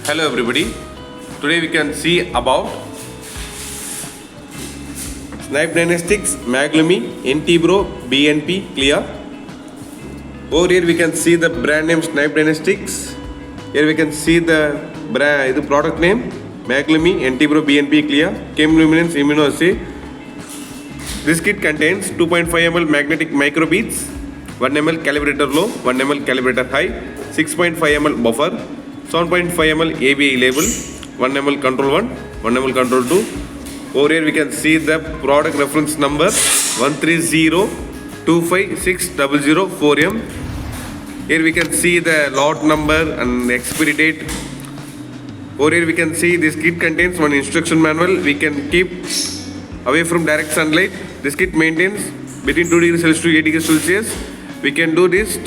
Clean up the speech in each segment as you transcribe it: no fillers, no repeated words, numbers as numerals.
Hello everybody. Today we can see about Snibe Diagnostics MAGLUMI NT-proBNP CLIA. Over here we can see the brand name Snibe Diagnostics. Here we can see the product name MAGLUMI NT-proBNP CLIA chemiluminescence immunoassay. This kit contains 2.5 ml magnetic microbeads, 1 ml calibrator low, 1 ml calibrator high, 6.5 ml buffer, 7.5 ml ABI label, 1 ml control 1, 1 ml control 2. Over here we can see the product reference number 130256004M. Here we can see the lot number and expiry date. Over here we can see this kit contains one instruction manual. We can keep away from direct sunlight. This kit maintains between 2 degrees Celsius to 8 degrees Celsius. We can do this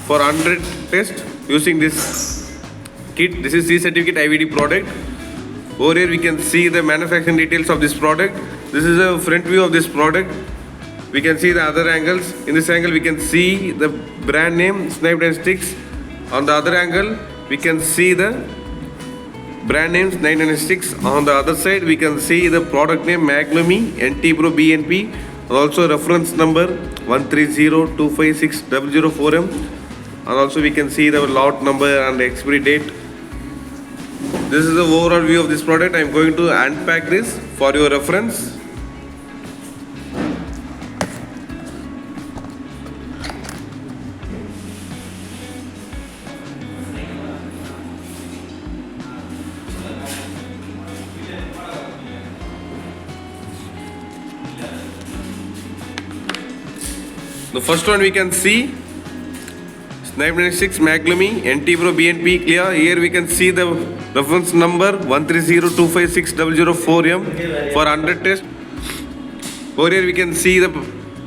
for 100 tests using this kit. This is C certificate IVD product. Over here we can see the manufacturing details of this product. This is a front view of this product. We can see the other angles. In this angle we can see the brand name Snibe Diagnostics. On the other angle we can see the brand name Snibe Diagnostics. On the other side we can see the product name MAGLUMI NT-proBNP, also reference number 130256004M. And also we can see the lot number and the expiry date. This is the overall view of this product. I am going to unpack this for your reference. The first one we can see Snibe Diagnostics MAGLUMI NT-proBNP CLIA. Here we can see the reference number 130256004M for 100 tests. Over here we can see the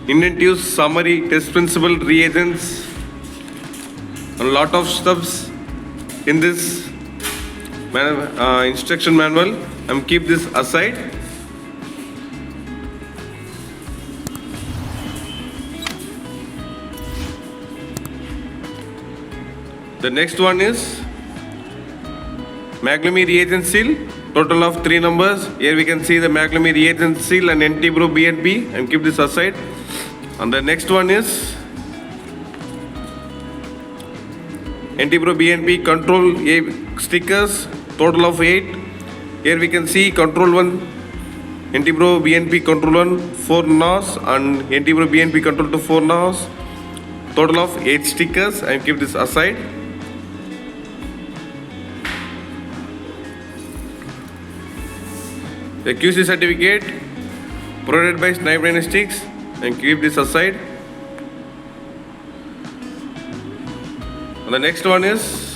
intent use summary, test principle, reagents, and a lot of stuffs in this instruction manual. And keep this aside. The next one is MAGLUMI reagent seal, total of 3 numbers. Here we can see the MAGLUMI reagent seal and NT-proBNP, and keep this aside. And the next one is NT-proBNP control stickers, total of 8. Here we can see control 1, NT-proBNP control 1, 4 NOS, and NT-proBNP control 2, 4 NOS, total of 8 stickers, and keep this aside. The QC certificate provided by Snibe Diagnostics, and keep this aside. And the next one is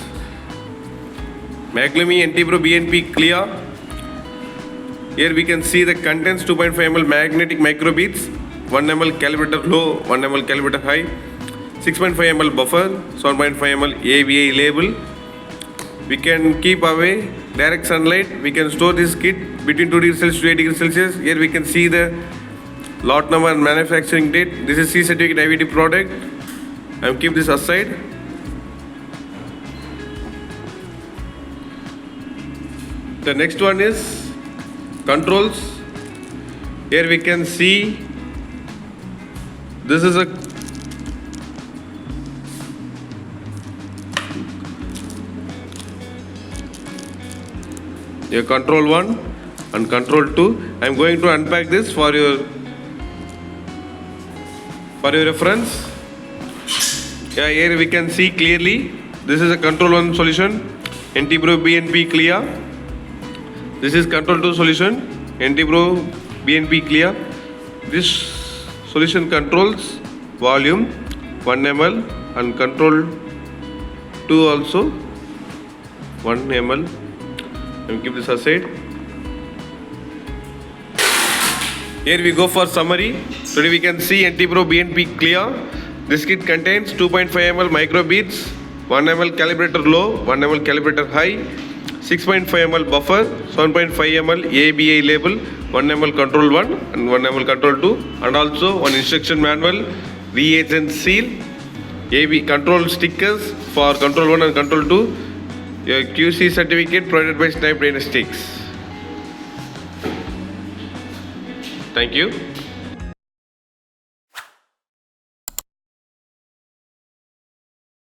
MAGLUMI NT-proBNP CLIA. Here we can see the contents 2.5 ml magnetic microbeads, 1 ml calibrator low, 1 ml calibrator high, 6.5 ml buffer, 7.5 ml ABI label. We can keep away direct sunlight. We can store this kit between 2 degrees Celsius to 8 degrees Celsius. Here we can see the lot number and manufacturing date. This is C certificate IVD product. I will keep this aside. The next one is controls. Here we can see this is a your control 1 and control 2. I am going to unpack this for your reference. Yeah, here we can see clearly this is a control 1 solution, NT-proBNP CLIA. This is control 2 solution, NT-proBNP CLIA. This solution controls volume 1 ml and control 2 also 1 ml. And keep this aside. Here we go for summary. Today we can see NT-proBNP CLIA. This kit contains 2.5 ml microbeads, 1 ml calibrator low, 1 ml calibrator high, 6.5 ml buffer, 7.5 ml ABI label, 1 ml control 1 and 1 ml control 2, and also one instruction manual, reagent seal, AB control stickers for control 1 and control 2, Your QC certificate provided by Snibe Diagnostics. Thank you.